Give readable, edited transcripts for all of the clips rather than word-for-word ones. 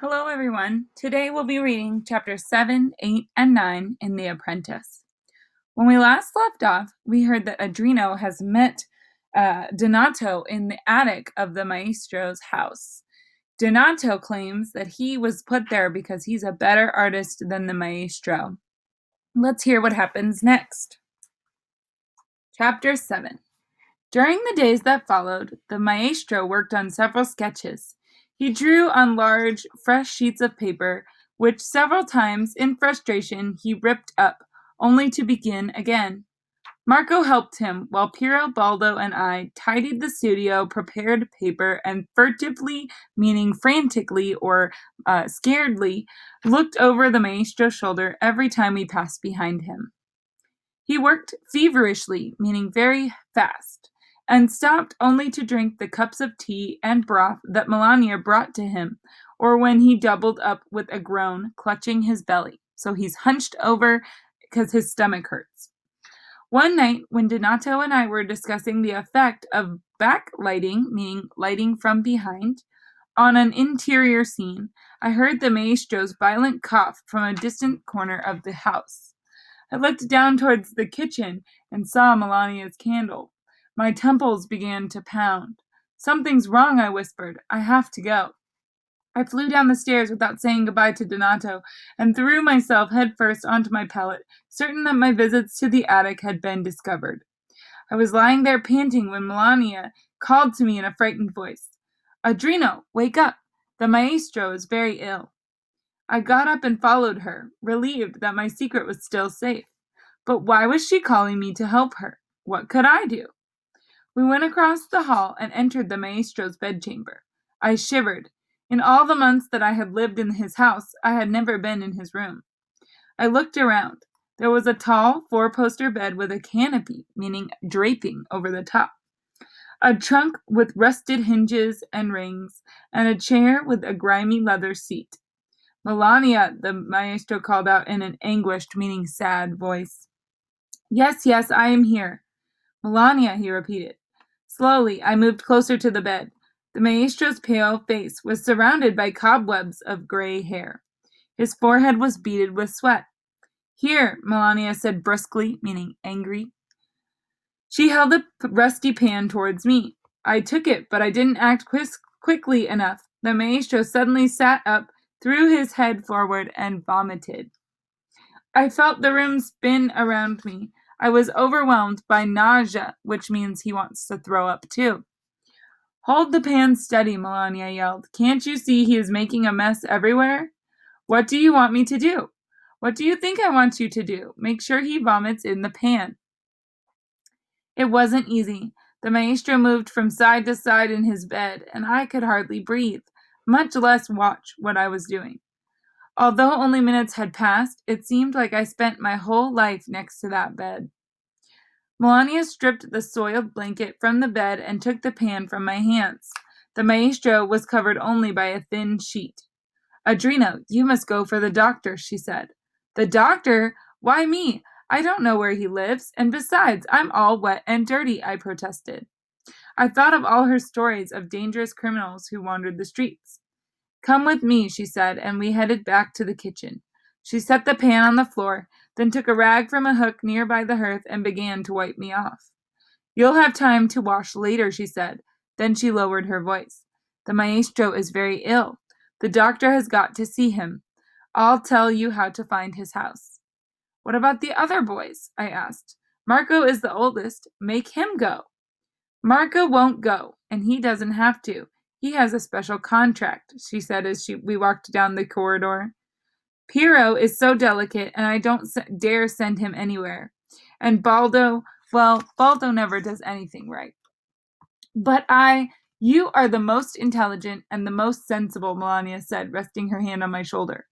Hello, everyone. Today we'll be reading chapters 7, 8, and 9 in The Apprentice. When we last left off, we heard that Adrino has met Donato in the attic of the maestro's house. Donato claims that he was put there because he's a better artist than the maestro. Let's hear what happens next. Chapter 7. During the days that followed, the maestro worked on several sketches. He drew on large, fresh sheets of paper, which several times, in frustration, he ripped up, only to begin again. Marco helped him, while Piero, Baldo, and I tidied the studio, prepared paper, and furtively, meaning frantically or scaredly, looked over the maestro's shoulder every time we passed behind him. He worked feverishly, meaning very fast, and stopped only to drink the cups of tea and broth that Melania brought to him, or when he doubled up with a groan, clutching his belly, so he's hunched over because his stomach hurts. One night, when Donato and I were discussing the effect of backlighting, meaning lighting from behind, on an interior scene, I heard the maestro's violent cough from a distant corner of the house. I looked down towards the kitchen and saw Melania's candle. My temples began to pound. "Something's wrong," I whispered. "I have to go." I flew down the stairs without saying goodbye to Donato and threw myself headfirst onto my pallet, certain that my visits to the attic had been discovered. I was lying there panting when Melania called to me in a frightened voice. "Adrino, wake up! The maestro is very ill." I got up and followed her, relieved that my secret was still safe. But why was she calling me to help her? What could I do? We went across the hall and entered the maestro's bedchamber. I shivered. In all the months that I had lived in his house, I had never been in his room. I looked around. There was a tall, four-poster bed with a canopy, meaning draping, over the top, a trunk with rusted hinges and rings, and a chair with a grimy leather seat. "Melania," the maestro called out in an anguished, meaning sad, voice. Yes, I am here." "Melania," he repeated. Slowly, I moved closer to the bed. The maestro's pale face was surrounded by cobwebs of gray hair. His forehead was beaded with sweat. "Here," Melania said brusquely, meaning angry. She held a rusty pan towards me. I took it, but I didn't act quickly enough. The maestro suddenly sat up, threw his head forward, and vomited. I felt the room spin around me. I was overwhelmed by nausea, which means he wants to throw up too. "Hold the pan steady," Melania yelled. "Can't you see he is making a mess everywhere?" "What do you want me to do?" "What do you think I want you to do? Make sure he vomits in the pan." It wasn't easy. The maestro moved from side to side in his bed, and I could hardly breathe, much less watch what I was doing. Although only minutes had passed, it seemed like I spent my whole life next to that bed. Melania stripped the soiled blanket from the bed and took the pan from my hands. The maestro was covered only by a thin sheet. "Adrino, you must go for the doctor," she said. "The doctor? Why me? I don't know where he lives, and besides, I'm all wet and dirty," I protested. I thought of all her stories of dangerous criminals who wandered the streets. "Come with me," she said, and we headed back to the kitchen. She set the pan on the floor, then took a rag from a hook near by the hearth and began to wipe me off. "You'll have time to wash later," she said. Then she lowered her voice. "The maestro is very ill. The doctor has got to see him. I'll tell you how to find his house." "What about the other boys?" I asked. "Marco is the oldest. Make him go." "Marco won't go, and he doesn't have to. He has a special contract," she said as we walked down the corridor. "Piero is so delicate, and I don't dare send him anywhere. And Baldo, well, Baldo never does anything right." "But you are the most intelligent and the most sensible," Melania said, resting her hand on my shoulder.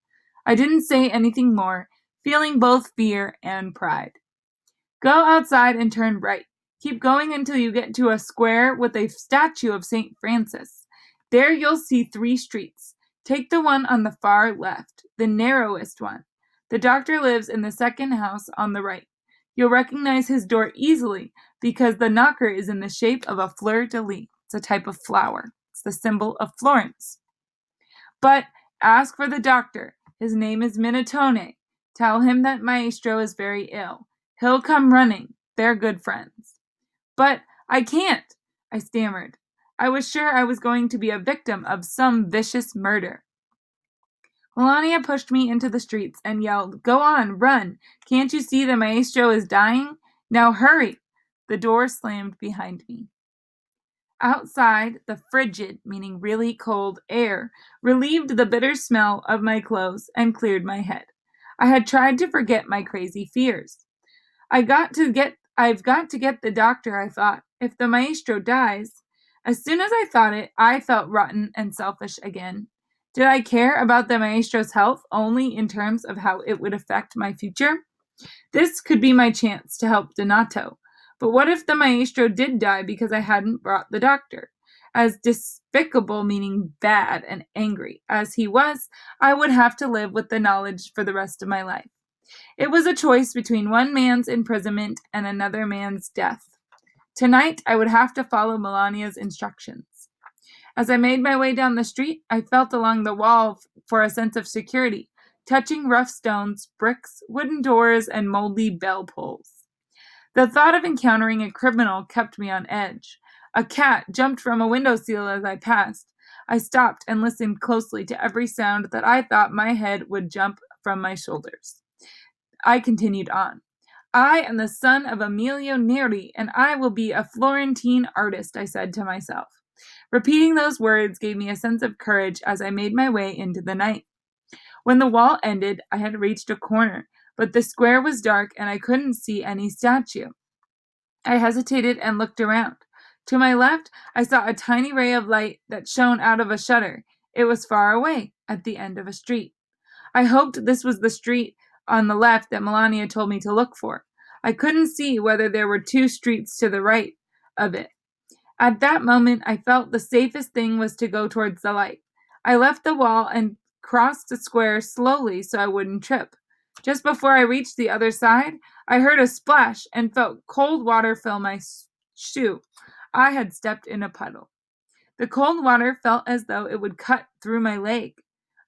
I didn't say anything more, feeling both fear and pride. "Go outside and turn right. Keep going until you get to a square with a statue of St. Francis. There you'll see 3 streets. Take the one on the far left, the narrowest one. The doctor lives in the second house on the right. You'll recognize his door easily because the knocker is in the shape of a fleur-de-lis. It's a type of flower. It's the symbol of Florence. But Ask for the doctor. His name is Minatone. Tell him that Maestro is very ill. He'll come running. They're good friends." "But I can't," I stammered. I was sure I was going to be a victim of some vicious murder. Melania pushed me into the streets and yelled, "Go on, run! Can't you see the Maestro is dying? Now hurry!" The door slammed behind me. Outside, the frigid, meaning really cold, air relieved the bitter smell of my clothes and cleared my head. I had tried to forget my crazy fears. I've got to get the doctor, I thought. If the Maestro dies. As soon as I thought it, I felt rotten and selfish again. Did I care about the Maestro's health only in terms of how it would affect my future? This could be my chance to help Donato. But what if the Maestro did die because I hadn't brought the doctor? As despicable, meaning bad and angry, as he was, I would have to live with the knowledge for the rest of my life. It was a choice between one man's imprisonment and another man's death. Tonight, I would have to follow Melania's instructions. As I made my way down the street, I felt along the wall for a sense of security, touching rough stones, bricks, wooden doors, and moldy bell pulls. The thought of encountering a criminal kept me on edge. A cat jumped from a windowsill as I passed. I stopped and listened closely to every sound that I thought my head would jump from my shoulders. I continued on. "I am the son of Emilio Neri, and I will be a Florentine artist," I said to myself. Repeating those words gave me a sense of courage as I made my way into the night. When the wall ended, I had reached a corner, but the square was dark and I couldn't see any statue. I hesitated and looked around. To my left, I saw a tiny ray of light that shone out of a shutter. It was far away, at the end of a street. I hoped this was the street on the left that Melania told me to look for. I couldn't see whether there were two streets to the right of it. At that moment, I felt the safest thing was to go towards the light. I left the wall and crossed the square slowly so I wouldn't trip. Just before I reached the other side, I heard a splash and felt cold water fill my shoe. I had stepped in a puddle. The cold water felt as though it would cut through my leg.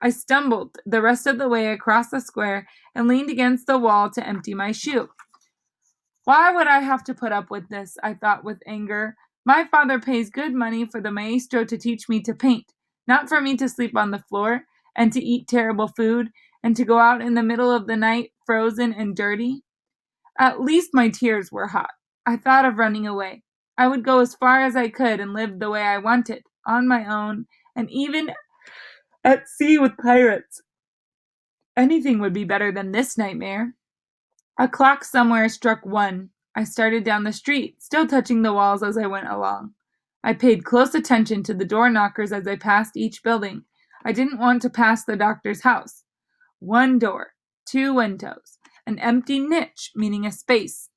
I stumbled the rest of the way across the square and leaned against the wall to empty my shoe. Why would I have to put up with this? I thought with anger. My father pays good money for the Maestro to teach me to paint, not for me to sleep on the floor and to eat terrible food and to go out in the middle of the night frozen and dirty. At least my tears were hot. I thought of running away. I would go as far as I could and live the way I wanted, on my own, and even at sea with pirates. Anything would be better than this nightmare. A clock somewhere struck 1. I started down the street, still touching the walls as I went along. I paid close attention to the door knockers as I passed each building. I didn't want to pass the doctor's house. 1 door, 2 windows, an empty niche, meaning a space,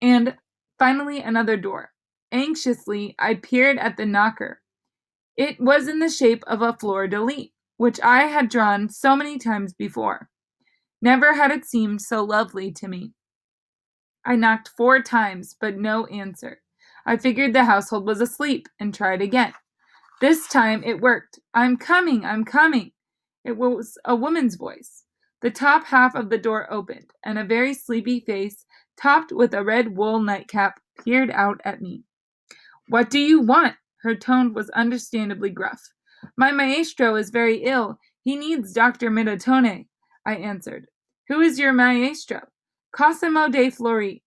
and finally another door. Anxiously, I peered at the knocker. It was in the shape of a fleur-de-lis, which I had drawn so many times before. Never had it seemed so lovely to me. I knocked 4 times, but no answer. I figured the household was asleep and tried again. This time it worked. "I'm coming, I'm coming." It was a woman's voice. The top half of the door opened, and a very sleepy face, topped with a red wool nightcap, peered out at me. "What do you want?" Her tone was understandably gruff. "My Maestro is very ill. He needs Dr. Minatone," I answered. "Who is your Maestro?" "Cosimo de Flori."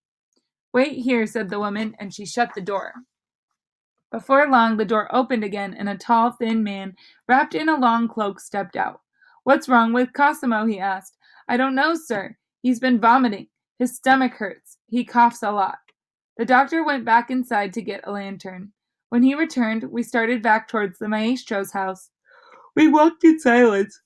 "Wait here," said the woman, and she shut the door. Before long, the door opened again, and a tall, thin man, wrapped in a long cloak, stepped out. "What's wrong with Cosimo?" he asked. "I don't know, sir. He's been vomiting. His stomach hurts. He coughs a lot." The doctor went back inside to get a lantern. When he returned, we started back towards the Maestro's house. We walked in silence,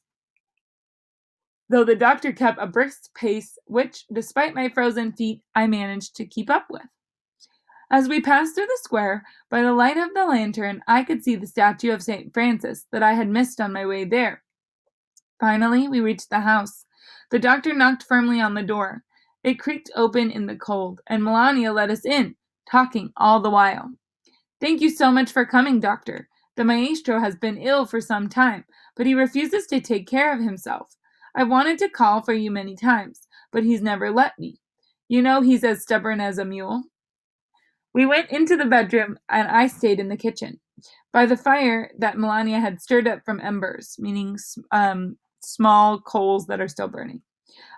though the doctor kept a brisk pace, which, despite my frozen feet, I managed to keep up with. As we passed through the square, by the light of the lantern, I could see the statue of St. Francis that I had missed on my way there. Finally, we reached the house. The doctor knocked firmly on the door. It creaked open in the cold, and Melania let us in, talking all the while. "Thank you so much for coming, doctor. The Maestro has been ill for some time, but he refuses to take care of himself. I've wanted to call for you many times, but he's never let me. You know he's as stubborn as a mule." We went into the bedroom, and I stayed in the kitchen, by the fire that Melania had stirred up from embers, meaning small coals that are still burning.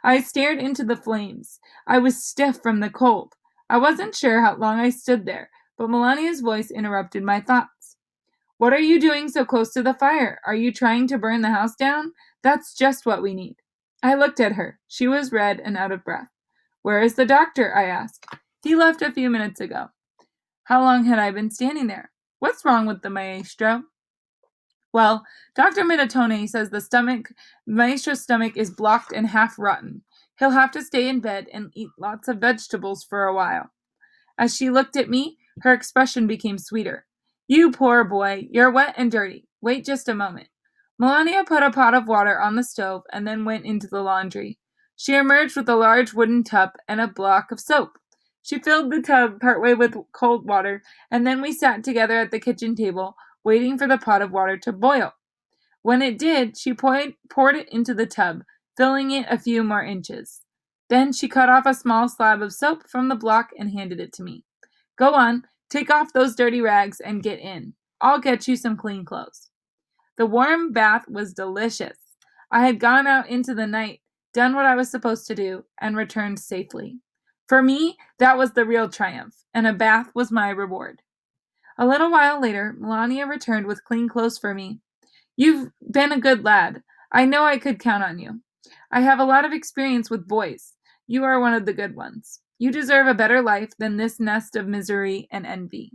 I stared into the flames. I was stiff from the cold. I wasn't sure how long I stood there, but Melania's voice interrupted my thoughts. "What are you doing so close to the fire? Are you trying to burn the house down? That's just what we need." I looked at her. She was red and out of breath. "Where is the doctor?" I asked. "He left a few minutes ago." How long had I been standing there? "What's wrong with the maestro?" "Well, Dr. Minatone says the maestro's stomach is blocked and half rotten. He'll have to stay in bed and eat lots of vegetables for a while." As she looked at me, her expression became sweeter. "You poor boy, you're wet and dirty. Wait just a moment." Melania put a pot of water on the stove and then went into the laundry. She emerged with a large wooden tub and a block of soap. She filled the tub partway with cold water, and then we sat together at the kitchen table, waiting for the pot of water to boil. When it did, she poured it into the tub, filling it a few more inches. Then she cut off a small slab of soap from the block and handed it to me. "Go on, take off those dirty rags and get in. I'll get you some clean clothes." The warm bath was delicious. I had gone out into the night, done what I was supposed to do, and returned safely. For me, that was the real triumph, and a bath was my reward. A little while later, Melania returned with clean clothes for me. "You've been a good lad. I know I could count on you. I have a lot of experience with boys. You are one of the good ones. You deserve a better life than this nest of misery and envy."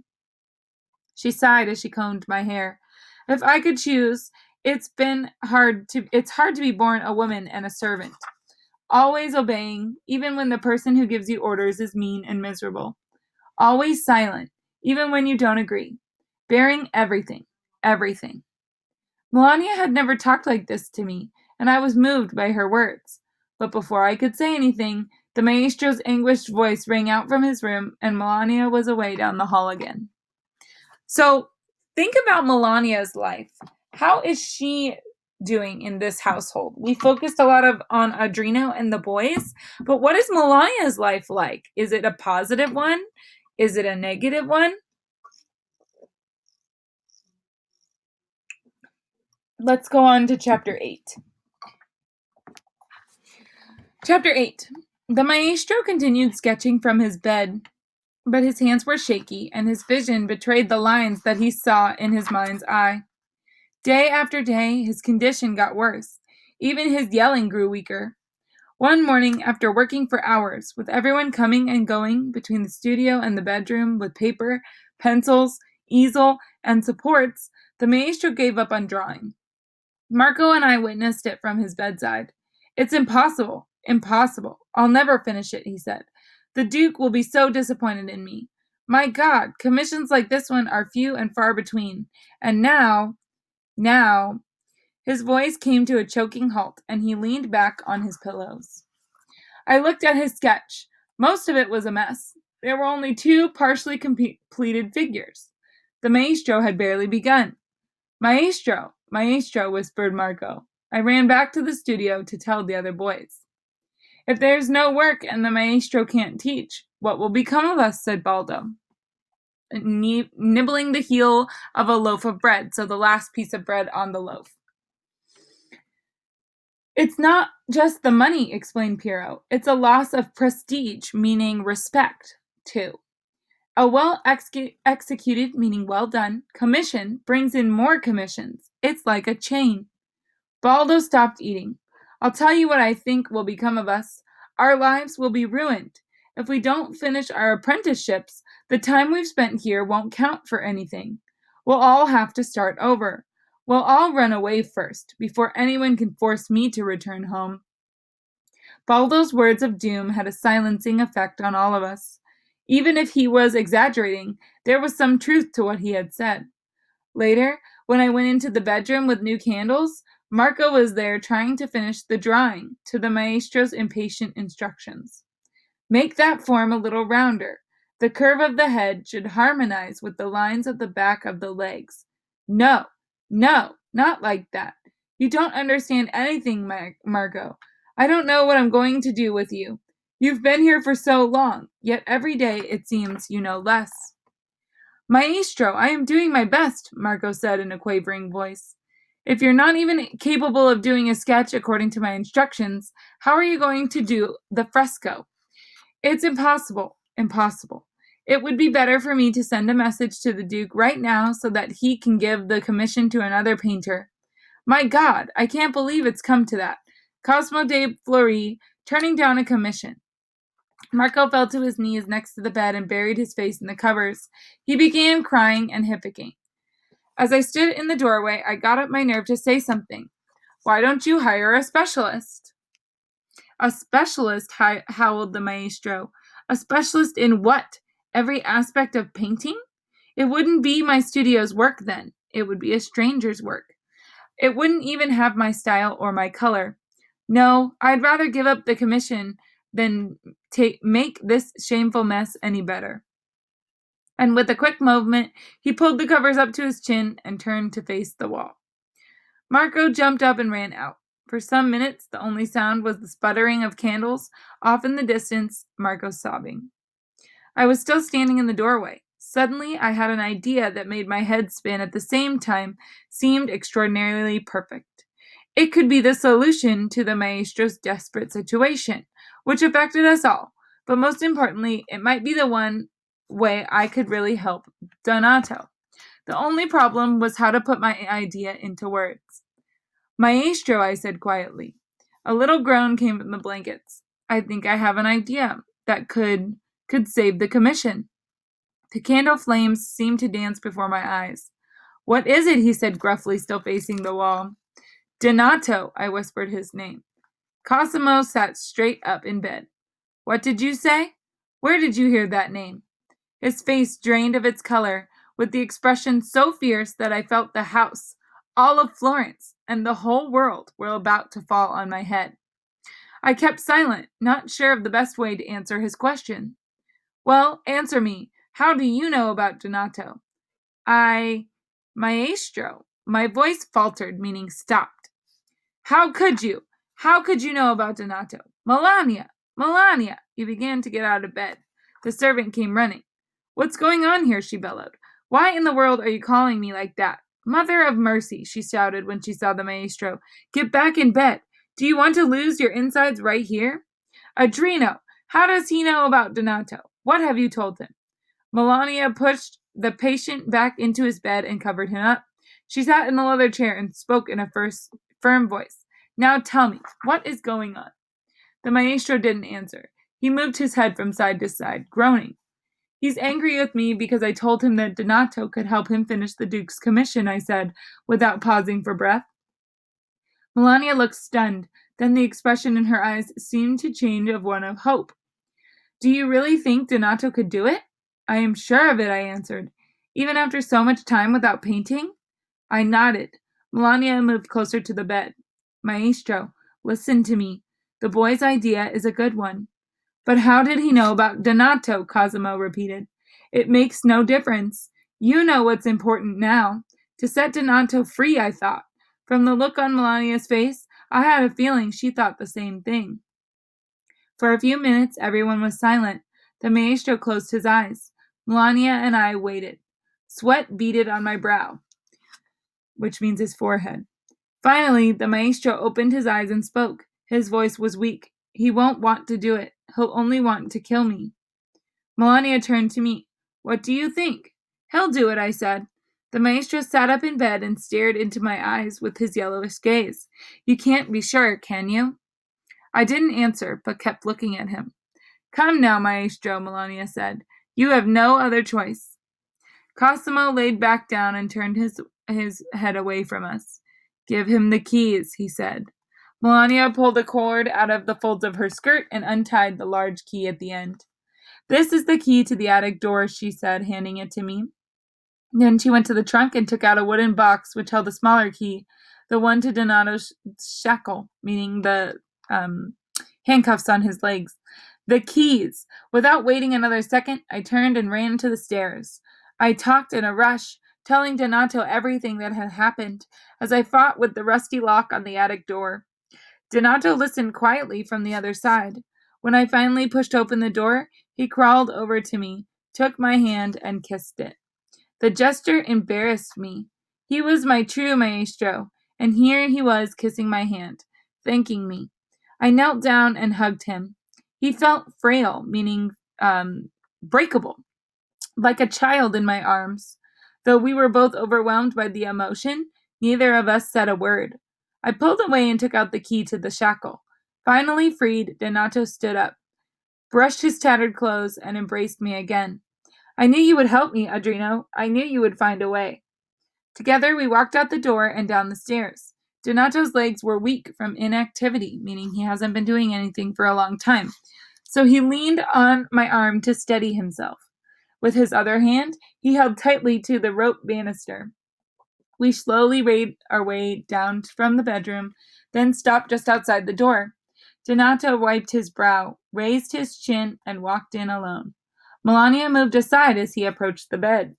She sighed as she combed my hair. "If I could choose, it's hard to be born a woman and a servant. Always obeying, even when the person who gives you orders is mean and miserable. Always silent, even when you don't agree. Bearing everything, everything." Melania had never talked like this to me, and I was moved by her words. But before I could say anything, the maestro's anguished voice rang out from his room, and Melania was away down the hall again. So, think about Melania's life. How is she doing in this household? We focused a lot on Adrino and the boys, but what is Melania's life like? Is it a positive one? Is it a negative one? Let's go on to chapter 8. Chapter 8. The maestro continued sketching from his bed, but his hands were shaky, and his vision betrayed the lines that he saw in his mind's eye. Day after day, his condition got worse. Even his yelling grew weaker. One morning, after working for hours, with everyone coming and going between the studio and the bedroom with paper, pencils, easel, and supports, the maestro gave up on drawing. Marco and I witnessed it from his bedside. "It's impossible, impossible. I'll never finish it," he said. "The Duke will be so disappointed in me. My God, commissions like this one are few and far between. And now, his voice came to a choking halt, and he leaned back on his pillows. I looked at his sketch. Most of it was a mess. There were only 2 partially completed figures. The maestro had barely begun. "Maestro, maestro," whispered Marco. I ran back to the studio to tell the other boys. "If there's no work and the maestro can't teach, what will become of us?" said Baldo, nibbling the heel of a loaf of bread, so the last piece of bread on the loaf. "It's not just the money," explained Piero. "It's a loss of prestige, meaning respect, too. A well-executed, meaning well done, commission brings in more commissions. It's like a chain." Baldo stopped eating. "I'll tell you what I think will become of us. Our lives will be ruined. If we don't finish our apprenticeships, the time we've spent here won't count for anything. We'll all have to start over. We'll all run away first, before anyone can force me to return home." Baldo's words of doom had a silencing effect on all of us. Even if he was exaggerating, there was some truth to what he had said. Later, when I went into the bedroom with new candles, Marco was there trying to finish the drawing to the maestro's impatient instructions. "Make that form a little rounder. The curve of the head should harmonize with the lines of the back of the legs. No, not like that. You don't understand anything, Margot. I don't know what I'm going to do with you. You've been here for so long, yet every day it seems you know less. Maestro, I am doing my best, Margot said in a quavering voice. If you're not even capable of doing a sketch according to my instructions, how are you going to do the fresco? It's impossible. Impossible. It would be better for me to send a message to the Duke right now so that he can give the commission to another painter. My God, I can't believe it's come to that. Cosmo de Fleury turning down a commission. Marco fell to his knees next to the bed and buried his face in the covers. He began crying and hiccuping. As I stood in the doorway, I got up my nerve to say something. Why don't you hire a specialist? A specialist, howled the maestro. A specialist in what? Every aspect of painting? It wouldn't be my studio's work then. It would be a stranger's work. It wouldn't even have my style or my color. No, I'd rather give up the commission than make this shameful mess any better. And with a quick movement, he pulled the covers up to his chin and turned to face the wall. Marco jumped up and ran out. For some minutes, the only sound was the sputtering of candles, off in the distance, Marco sobbing. I was still standing in the doorway. Suddenly, I had an idea that made my head spin at the same time, seemed extraordinarily perfect. It could be the solution to the maestro's desperate situation, which affected us all, but most importantly, it might be the one way I could really help Donato. The only problem was how to put my idea into words. Maestro, I said quietly. A little groan came from the blankets. I think I have an idea that could save the commission. The candle flames seemed to dance before my eyes. What is it? He said gruffly, still facing the wall. Donato, I whispered his name. Cosimo sat straight up in bed. What did you say? Where did you hear that name? His face drained of its color, with the expression so fierce that I felt the house, all of Florence, and the whole world were about to fall on my head. I kept silent, not sure of the best way to answer his question. Well, answer me. How do you know about Donato? Maestro. My voice faltered, meaning stopped. How could you? How could you know about Donato? Melania! Melania! He began to get out of bed. The servant came running. What's going on here? She bellowed. Why in the world are you calling me like that? Mother of mercy, she shouted when she saw the maestro. Get back in bed. Do you want to lose your insides right here? Adrino, how does he know about Donato? What have you told him? Melania pushed the patient back into his bed and covered him up. She sat in the leather chair and spoke in a firm voice. Now tell me, what is going on? The maestro didn't answer. He moved his head from side to side, groaning. He's angry with me because I told him that Donato could help him finish the Duke's commission, I said, without pausing for breath. Melania looked stunned. Then the expression in her eyes seemed to change of one of hope. Do you really think Donato could do it? I am sure of it, I answered. Even after so much time without painting? I nodded. Melania moved closer to the bed. Maestro, listen to me. The boy's idea is a good one. But how did he know about Donato? Cosimo repeated. It makes no difference. You know what's important now. To set Donato free, I thought. From the look on Melania's face, I had a feeling she thought the same thing. For a few minutes, everyone was silent. The maestro closed his eyes. Melania and I waited. Sweat beaded on my brow, which means his forehead. Finally, the maestro opened his eyes and spoke. His voice was weak. He won't want to do it. He'll only want to kill me. Melania turned to me. What do you think? He'll do it, I said. The maestro sat up in bed and stared into my eyes with his yellowish gaze. You can't be sure, can you? I didn't answer, but kept looking at him. Come now, maestro, Melania said. You have no other choice. Cosimo laid back down and turned his head away from us. Give him the keys, he said. Melania pulled a cord out of the folds of her skirt and untied the large key at the end. This is the key to the attic door, she said, handing it to me. Then she went to the trunk and took out a wooden box which held a smaller key, the one to Donato's shackle, meaning the handcuffs on his legs. The keys! Without waiting another second, I turned and ran to the stairs. I talked in a rush, telling Donato everything that had happened as I fought with the rusty lock on the attic door. Donato listened quietly from the other side. When I finally pushed open the door, he crawled over to me, took my hand, and kissed it. The gesture embarrassed me. He was my true maestro, and here he was kissing my hand, thanking me. I knelt down and hugged him. He felt frail, meaning breakable, like a child in my arms. Though we were both overwhelmed by the emotion, neither of us said a word. I pulled away and took out the key to the shackle. Finally freed, Donato stood up, brushed his tattered clothes, and embraced me again. I knew you would help me, Adrino. I knew you would find a way. Together we walked out the door and down the stairs. Donato's legs were weak from inactivity, meaning he hasn't been doing anything for a long time. So he leaned on my arm to steady himself. With his other hand, he held tightly to the rope banister. We slowly made our way down from the bedroom, then stopped just outside the door. Donato wiped his brow, raised his chin, and walked in alone. Melania moved aside as he approached the bed.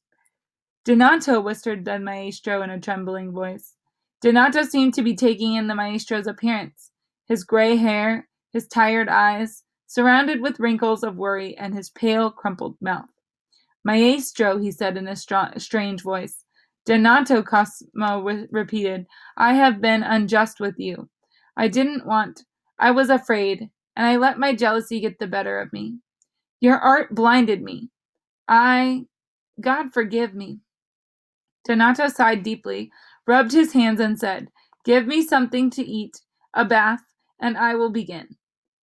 Donato, whispered the maestro in a trembling voice. Donato seemed to be taking in the maestro's appearance, his gray hair, his tired eyes, surrounded with wrinkles of worry, and his pale, crumpled mouth. Maestro, he said in a strange voice. Donato, Cosimo repeated, I have been unjust with you. I was afraid, and I let my jealousy get the better of me. Your art blinded me. God forgive me. Donato sighed deeply, rubbed his hands, and said, Give me something to eat, a bath, and I will begin.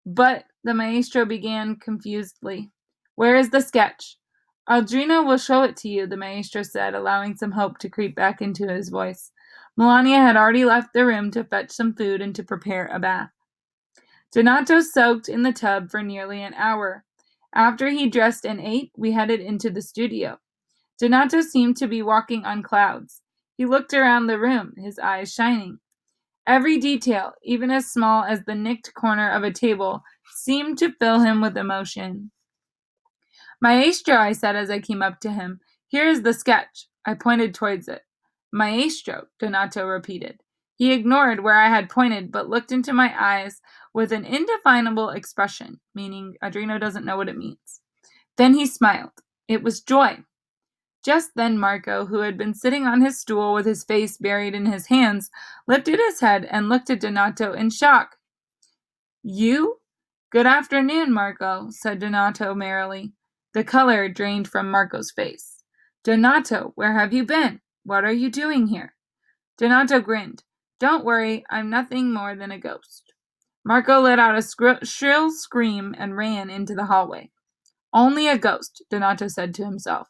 But, the maestro began confusedly. Where is the sketch? Adrino will show it to you, the maestro said, allowing some hope to creep back into his voice. Melania had already left the room to fetch some food and to prepare a bath. Donato soaked in the tub for nearly an hour. After he dressed and ate, we headed into the studio. Donato seemed to be walking on clouds. He looked around the room, his eyes shining. Every detail, even as small as the nicked corner of a table, seemed to fill him with emotion. Maestro, I said as I came up to him, here is the sketch. I pointed towards it. Maestro, Donato repeated. He ignored where I had pointed, but looked into my eyes with an indefinable expression, meaning Adrino doesn't know what it means. Then he smiled. It was joy. Just then Marco, who had been sitting on his stool with his face buried in his hands, lifted his head and looked at Donato in shock. You? Good afternoon, Marco, said Donato merrily. The color drained from Marco's face. Donato, where have you been? What are you doing here? Donato grinned. Don't worry, I'm nothing more than a ghost. Marco let out a shrill scream and ran into the hallway. Only a ghost, Donato said to himself.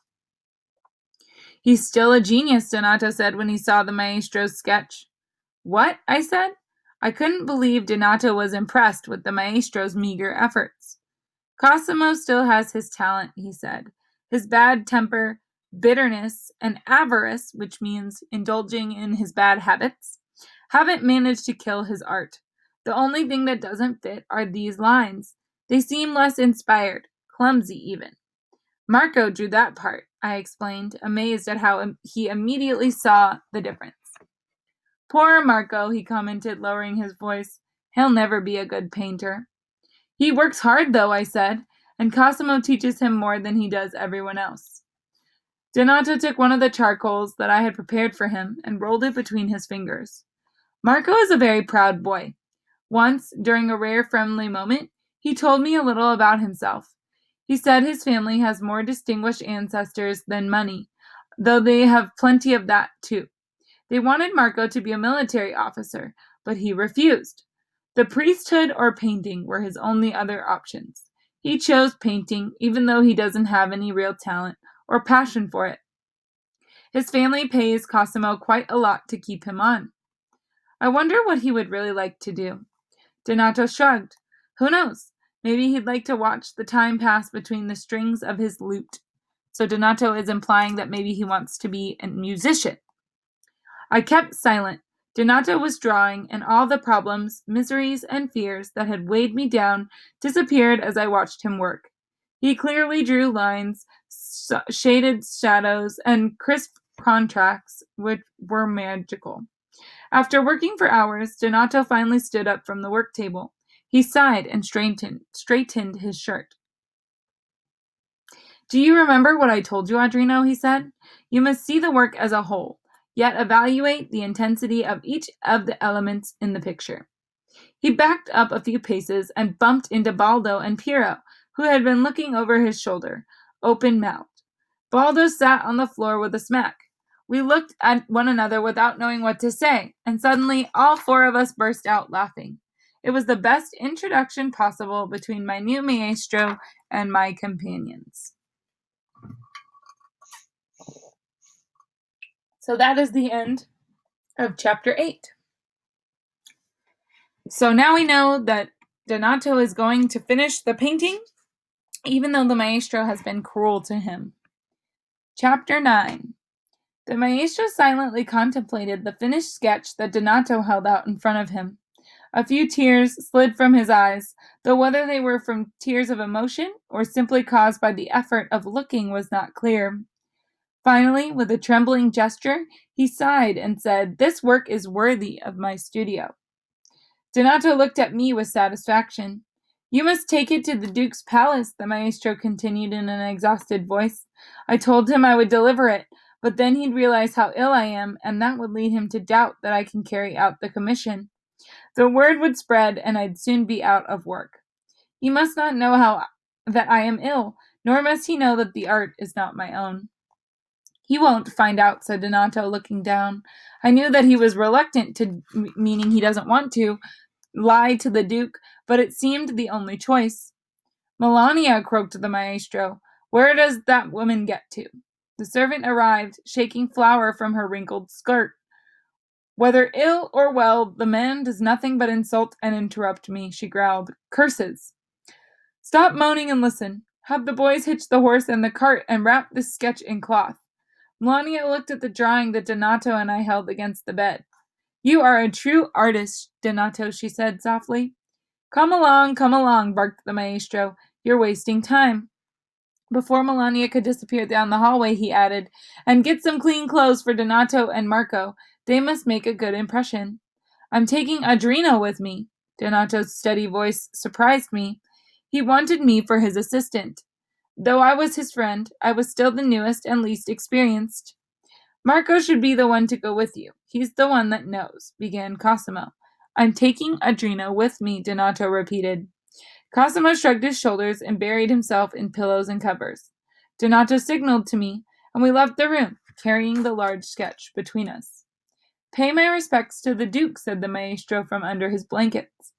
He's still a genius, Donato said when he saw the maestro's sketch. What? I said. I couldn't believe Donato was impressed with the maestro's meager efforts. Cosimo still has his talent, he said. His bad temper, bitterness, and avarice, which means indulging in his bad habits, haven't managed to kill his art. The only thing that doesn't fit are these lines. They seem less inspired, clumsy even. Marco drew that part, I explained, amazed at how he immediately saw the difference. Poor Marco, he commented, lowering his voice. He'll never be a good painter. He works hard, though, I said, and Cosimo teaches him more than he does everyone else. Donato took one of the charcoals that I had prepared for him and rolled it between his fingers. Marco is a very proud boy. Once, during a rare friendly moment, he told me a little about himself. He said his family has more distinguished ancestors than money, though they have plenty of that, too. They wanted Marco to be a military officer, but he refused. The priesthood or painting were his only other options. He chose painting, even though he doesn't have any real talent or passion for it. His family pays Cosimo quite a lot to keep him on. I wonder what he would really like to do. Donato shrugged. Who knows? Maybe he'd like to watch the time pass between the strings of his lute. So Donato is implying that maybe he wants to be a musician. I kept silent. Donato was drawing, and all the problems, miseries, and fears that had weighed me down disappeared as I watched him work. He clearly drew lines, shaded shadows, and crisped contracts which were magical. After working for hours, Donato finally stood up from the work table. He sighed and straightened his shirt. "Do you remember what I told you, Adrino?" he said. "You must see the work as a whole, yet evaluate the intensity of each of the elements in the picture." He backed up a few paces and bumped into Baldo and Piero, who had been looking over his shoulder, open-mouthed. Baldo sat on the floor with a smack. We looked at one another without knowing what to say, and suddenly all four of us burst out laughing. It was the best introduction possible between my new maestro and my companions. So that is the end of chapter 8. So now we know that Donato is going to finish the painting, even though the maestro has been cruel to him. Chapter 9. The maestro silently contemplated the finished sketch that Donato held out in front of him. A few tears slid from his eyes, though whether they were from tears of emotion or simply caused by the effort of looking was not clear. Finally, with a trembling gesture, he sighed and said, "This work is worthy of my studio." Donato looked at me with satisfaction. "You must take it to the Duke's palace," the maestro continued in an exhausted voice. "I told him I would deliver it, but then he'd realize how ill I am, and that would lead him to doubt that I can carry out the commission. The word would spread, and I'd soon be out of work. He must not know that I am ill, nor must he know that the art is not my own." "He won't find out," said Donato, looking down. I knew that he was reluctant to, meaning he doesn't want to, lie to the Duke, but it seemed the only choice. "Melania," croaked the maestro, "where does that woman get to?" The servant arrived, shaking flour from her wrinkled skirt. "Whether ill or well, the man does nothing but insult and interrupt me," she growled. "Curses! Stop moaning and listen. Have the boys hitch the horse and the cart and wrap this sketch in cloth." Melania looked at the drawing that Donato and I held against the bed. "You are a true artist, Donato," she said softly. Come along, barked the maestro. "You're wasting time." Before Melania could disappear down the hallway, he added, "And get some clean clothes for Donato and Marco. They must make a good impression." "I'm taking Adrino with me." Donato's steady voice surprised me. He wanted me for his assistant. Though I was his friend, I was still the newest and least experienced. "Marco should be the one to go with you. He's the one that knows," began Cosimo. "I'm taking Adrino with me," Donato repeated. Cosimo shrugged his shoulders and buried himself in pillows and covers. Donato signaled to me, and we left the room, carrying the large sketch between us. "Pay my respects to the Duke," said the maestro from under his blankets.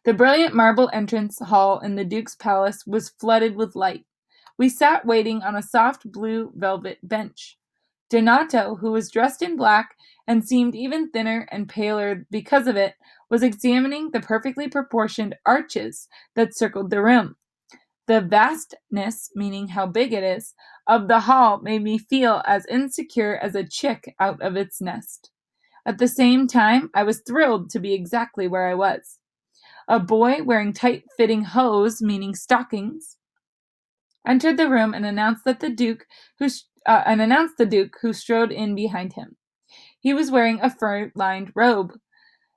The brilliant marble entrance hall in the Duke's palace was flooded with light. We sat waiting on a soft blue velvet bench. Donato, who was dressed in black and seemed even thinner and paler because of it, was examining the perfectly proportioned arches that circled the room. The vastness, meaning how big it is, of the hall made me feel as insecure as a chick out of its nest. At the same time, I was thrilled to be exactly where I was. A boy wearing tight-fitting hose, meaning stockings, entered the room and announced the Duke, who strode in behind him. He was wearing a fur-lined robe.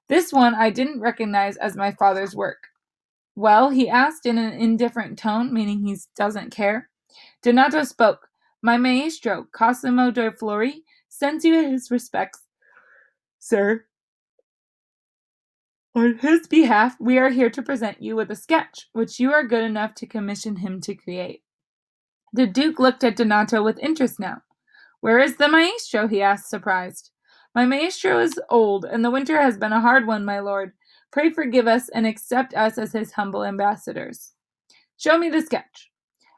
This one I didn't recognize as my father's work. "Well?" he asked in an indifferent tone, meaning he doesn't care. Donato spoke. "My maestro, Cosimo de Flori, sends you his respects, sir. On his behalf, we are here to present you with a sketch, which you are good enough to commission him to create." The Duke looked at Donato with interest now. "Where is the maestro?" he asked, surprised. "My maestro is old, and the winter has been a hard one, my lord. Pray forgive us and accept us as his humble ambassadors." "Show me the sketch."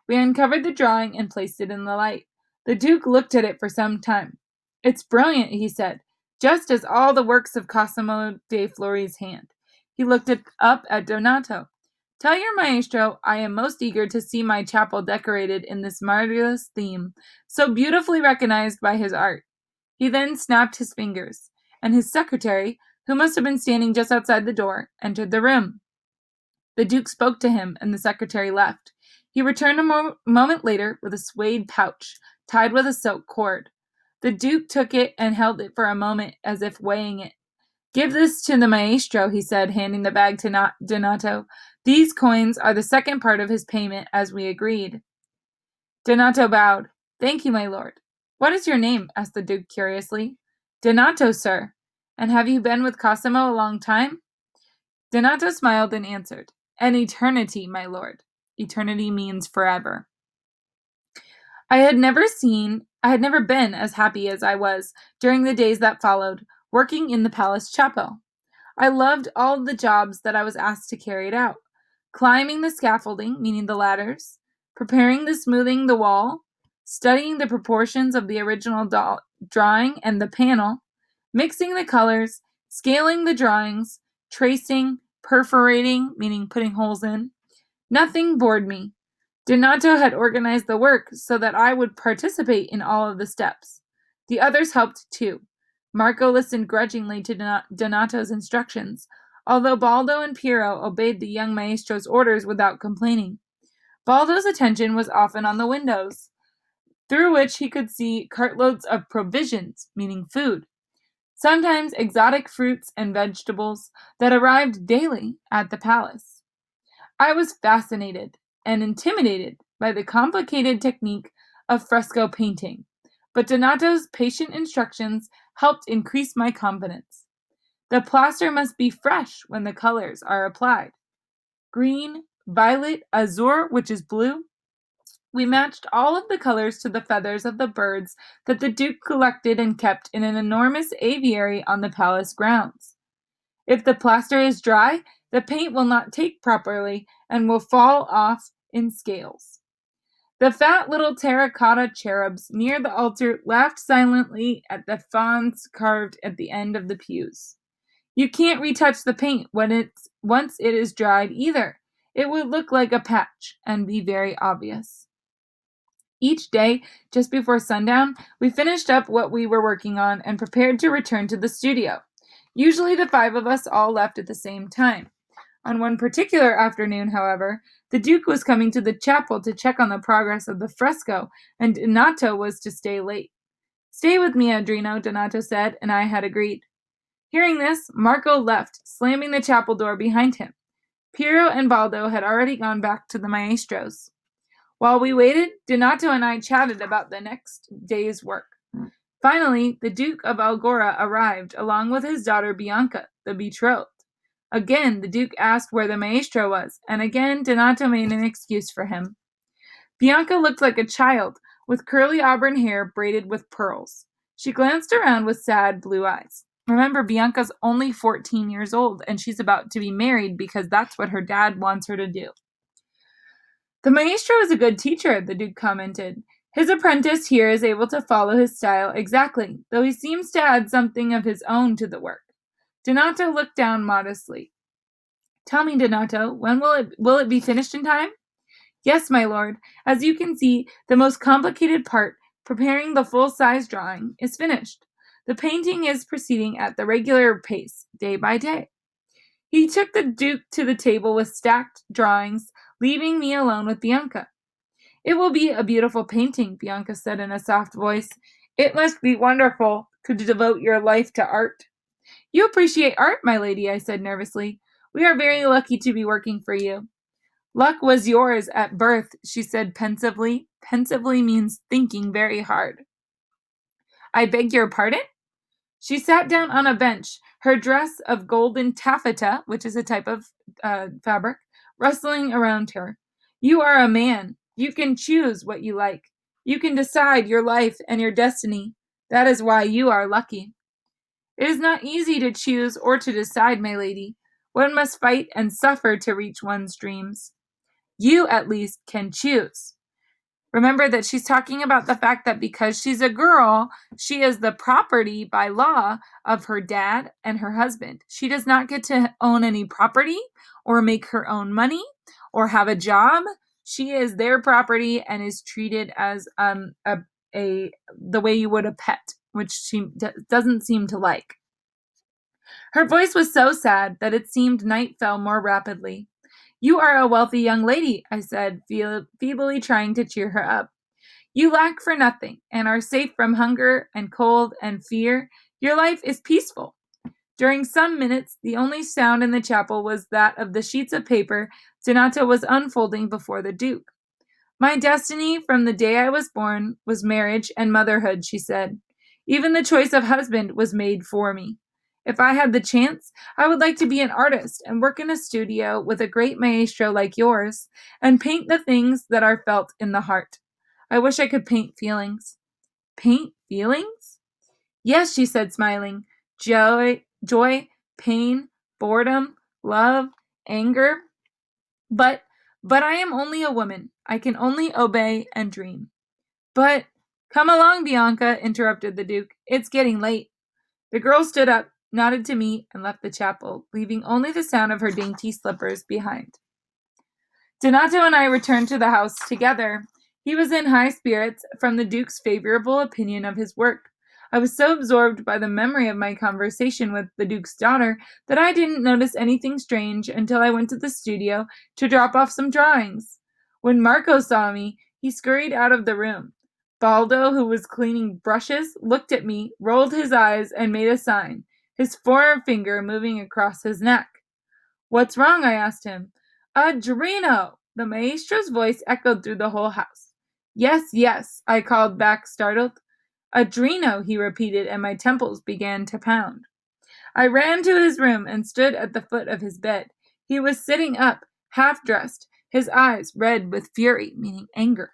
We uncovered the drawing and placed it in the light. The Duke looked at it for some time. "It's brilliant," he said, "just as all the works of Cosimo de Flori's hand." He looked up at Donato. "Tell your maestro I am most eager to see my chapel decorated in this marvelous theme, so beautifully recognized by his art." He then snapped his fingers, and his secretary, who must have been standing just outside the door, entered the room. The Duke spoke to him, and the secretary left. He returned a moment later with a suede pouch, tied with a silk cord. The Duke took it and held it for a moment as if weighing it. "Give this to the maestro," he said, handing the bag to Donato. "These coins are the second part of his payment, as we agreed." Donato bowed. "Thank you, my lord." "What is your name?" asked the Duke curiously. "Donato, sir." "And have you been with Cosimo a long time?" Donato smiled and answered, "An eternity, my lord." Eternity means forever. I had never been as happy as I was during the days that followed, working in the palace chapel. I loved all the jobs that I was asked to carry out. Climbing the scaffolding, meaning the ladders, preparing the smoothing the wall, studying the proportions of the original drawing and the panel, mixing the colors, scaling the drawings, tracing, perforating, meaning putting holes in. Nothing bored me. Donato had organized the work so that I would participate in all of the steps. The others helped too. Marco listened grudgingly to Donato's instructions, although Baldo and Piero obeyed the young maestro's orders without complaining. Baldo's attention was often on the windows, through which he could see cartloads of provisions, meaning food, sometimes exotic fruits and vegetables that arrived daily at the palace. I was fascinated and intimidated by the complicated technique of fresco painting, but Donato's patient instructions helped increase my confidence. The plaster must be fresh when the colors are applied. Green, violet, azure, which is blue. We matched all of the colors to the feathers of the birds that the Duke collected and kept in an enormous aviary on the palace grounds. If the plaster is dry, the paint will not take properly and will fall off in scales. The fat little terracotta cherubs near the altar laughed silently at the fawns carved at the end of the pews. You can't retouch the paint once it is dried either. It would look like a patch and be very obvious. Each day, just before sundown, we finished up what we were working on and prepared to return to the studio. Usually the 5 of us all left at the same time. On one particular afternoon, however, the Duke was coming to the chapel to check on the progress of the fresco, and Donato was to stay late. "Stay with me, Adrino," Donato said, and I had agreed. Hearing this, Marco left, slamming the chapel door behind him. Piero and Baldo had already gone back to the maestro's. While we waited, Donato and I chatted about the next day's work. Finally, the Duke of Algora arrived, along with his daughter Bianca, the betrothed. Again, the Duke asked where the maestro was, and again Donato made an excuse for him. Bianca looked like a child, with curly auburn hair braided with pearls. She glanced around with sad blue eyes. Remember, Bianca's only 14 years old, and she's about to be married because that's what her dad wants her to do. "The maestro is a good teacher," the Duke commented. "His apprentice here is able to follow his style exactly, though he seems to add something of his own to the work." Donato looked down modestly. "Tell me, Donato, when will it be finished in time?" "Yes, my lord. As you can see, the most complicated part, preparing the full-size drawing, is finished. The painting is proceeding at the regular pace, day by day." He took the Duke to the table with stacked drawings, leaving me alone with Bianca. "It will be a beautiful painting," Bianca said in a soft voice. "It must be wonderful to devote your life to art." "You appreciate art, my lady," I said nervously. "We are very lucky to be working for you." "Luck was yours at birth," she said pensively. Pensively means thinking very hard. "I beg your pardon?" She sat down on a bench, her dress of golden taffeta, which is a type of fabric, rustling around her. "You are a man. You can choose what you like. You can decide your life and your destiny. That is why you are lucky." "It is not easy to choose or to decide, my lady. One must fight and suffer to reach one's dreams." "You, at least, can choose." Remember that she's talking about the fact that because she's a girl, she is the property by law of her dad and her husband. She does not get to own any property or make her own money or have a job. She is their property and is treated as the way you would a pet, which she doesn't seem to like. Her voice was so sad that it seemed night fell more rapidly. "You are a wealthy young lady," I said, feebly trying to cheer her up. You lack for nothing, and are safe from hunger and cold and fear. Your life is peaceful." During some minutes, the only sound in the chapel was that of the sheets of paper Donato was unfolding before the Duke. "My destiny from the day I was born was marriage and motherhood," she said. "Even the choice of husband was made for me. If I had the chance, I would like to be an artist and work in a studio with a great maestro like yours and paint the things that are felt in the heart. I wish I could paint feelings." "Paint feelings?" "Yes," she said, smiling. Joy, pain, boredom, love, anger. But I am only a woman. I can only obey and dream." "But come along, Bianca," interrupted the Duke. "It's getting late." The girl stood up, nodded to me, and left the chapel, leaving only the sound of her dainty slippers behind. Donato and I returned to the house together. He was in high spirits from the Duke's favorable opinion of his work. I was so absorbed by the memory of my conversation with the Duke's daughter that I didn't notice anything strange until I went to the studio to drop off some drawings. When Marco saw me, he scurried out of the room. Baldo, who was cleaning brushes, looked at me, rolled his eyes, and made a sign, his forefinger moving across his neck. "What's wrong?" I asked him. "Adrino!" The maestro's voice echoed through the whole house. "Yes, yes," I called back, startled. "Adrino," he repeated, and my temples began to pound. I ran to his room and stood at the foot of his bed. He was sitting up, half-dressed, his eyes red with fury, meaning anger.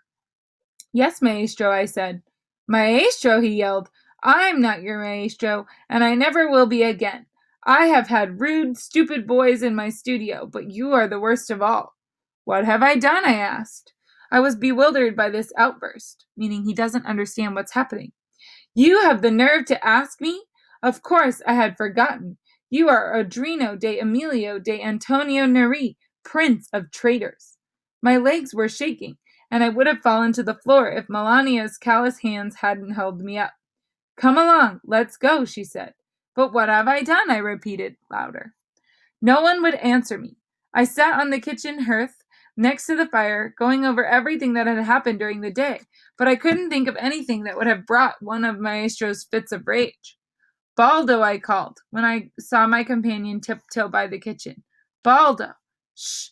"Yes, maestro," I said. "Maestro," he yelled. "I'm not your maestro, and I never will be again. I have had rude, stupid boys in my studio, but you are the worst of all." "What have I done?" I asked. I was bewildered by this outburst, meaning he doesn't understand what's happening. "You have the nerve to ask me? Of course, I had forgotten. You are Adrino de Emilio de Antonio Neri, Prince of Traitors." My legs were shaking, and I would have fallen to the floor if Melania's callous hands hadn't held me up. "Come along, let's go," she said. "But what have I done?" I repeated, louder. No one would answer me. I sat on the kitchen hearth next to the fire, going over everything that had happened during the day, but I couldn't think of anything that would have brought one of Maestro's fits of rage. "Baldo," I called, when I saw my companion tiptoe by the kitchen. "Baldo!" "Shh!"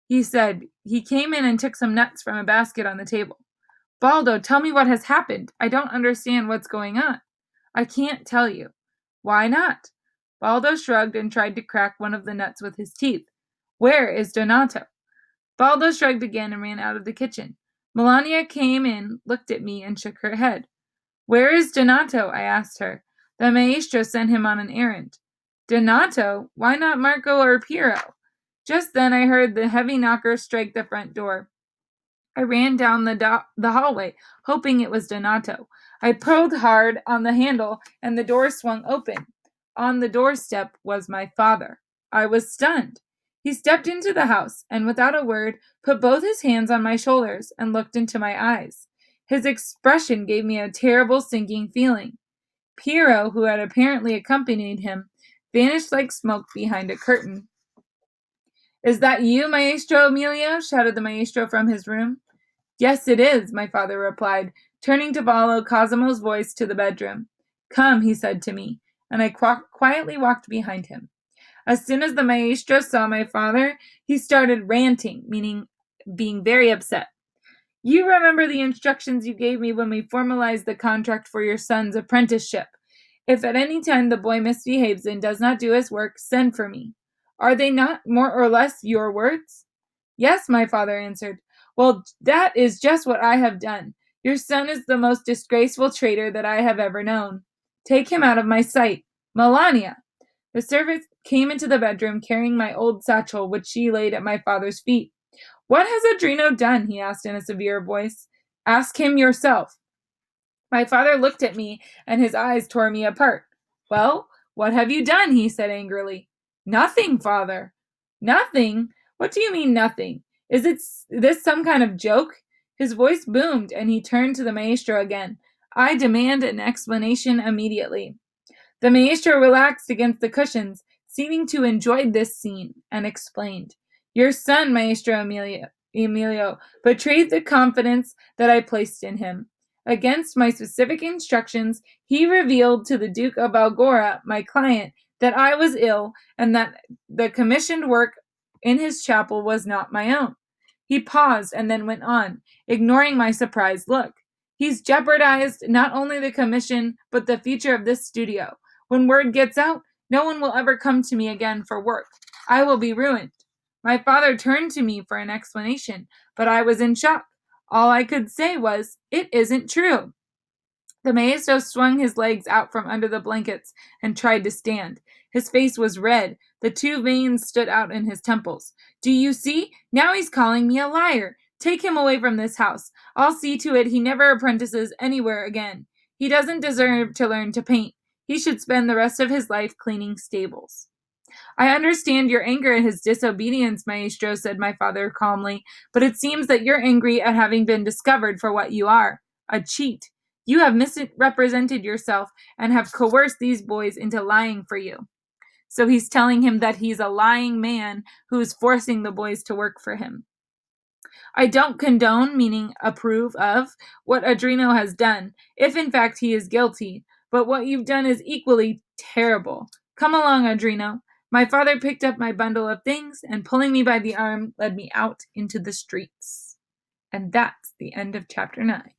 he said. He came in and took some nuts from a basket on the table. "Baldo, tell me what has happened. I don't understand what's going on." "I can't tell you." "Why not?" Baldo shrugged and tried to crack one of the nuts with his teeth. "Where is Donato?" Baldo shrugged again and ran out of the kitchen. Melania came in, looked at me, and shook her head. "Where is Donato?" I asked her. "The maestro sent him on an errand." "Donato? Why not Marco or Piero?" Just then I heard the heavy knocker strike the front door. I ran down the hallway, hoping it was Donato. I pulled hard on the handle, and the door swung open. On the doorstep was my father. I was stunned. He stepped into the house, and without a word, put both his hands on my shoulders and looked into my eyes. His expression gave me a terrible sinking feeling. Piero, who had apparently accompanied him, vanished like smoke behind a curtain. "Is that you, Maestro Emilio?" shouted the maestro from his room. "Yes, it is," my father replied, turning to follow Cosimo's voice to the bedroom. "Come," he said to me, and I quietly walked behind him. As soon as the maestro saw my father, he started ranting, meaning being very upset. "You remember the instructions you gave me when we formalized the contract for your son's apprenticeship. If at any time the boy misbehaves and does not do his work, send for me. Are they not more or less your words?" "Yes," my father answered. "Well, that is just what I have done. Your son is the most disgraceful traitor that I have ever known. Take him out of my sight. Melania!" The servant came into the bedroom carrying my old satchel, which she laid at my father's feet. "What has Adrino done?" he asked in a severe voice. "Ask him yourself." My father looked at me, and his eyes tore me apart. "Well, what have you done?" he said angrily. "Nothing, father." "Nothing? What do you mean, nothing? Is this some kind of joke?" His voice boomed, and he turned to the maestro again. "I demand an explanation immediately." The maestro relaxed against the cushions, seeming to enjoy this scene, and explained. "Your son, Maestro Emilio, Emilio betrayed the confidence that I placed in him. Against my specific instructions, he revealed to the Duke of Algora, my client, that I was ill and that the commissioned work in his chapel was not my own. He paused and then went on, ignoring my surprised look. He's jeopardized not only the commission, but the future of this studio. When word gets out, no one will ever come to me again for work. I will be ruined. My father turned to me for an explanation, but I was in shock. All I could say was, "It isn't true." The maestro swung his legs out from under the blankets and tried to stand. His face was red. The two veins stood out in his temples. "Do you see? Now he's calling me a liar. Take him away from this house. I'll see to it he never apprentices anywhere again. He doesn't deserve to learn to paint. He should spend the rest of his life cleaning stables." "I understand your anger at his disobedience, maestro," said my father calmly, "but it seems that you're angry at having been discovered for what you are, a cheat. You have misrepresented yourself and have coerced these boys into lying for you." So he's telling him that he's a lying man who's forcing the boys to work for him. "I don't condone, meaning approve of, what Adrino has done, if in fact he is guilty, but what you've done is equally terrible. Come along, Adrino." My father picked up my bundle of things and, pulling me by the arm, led me out into the streets. And that's the end of chapter 9.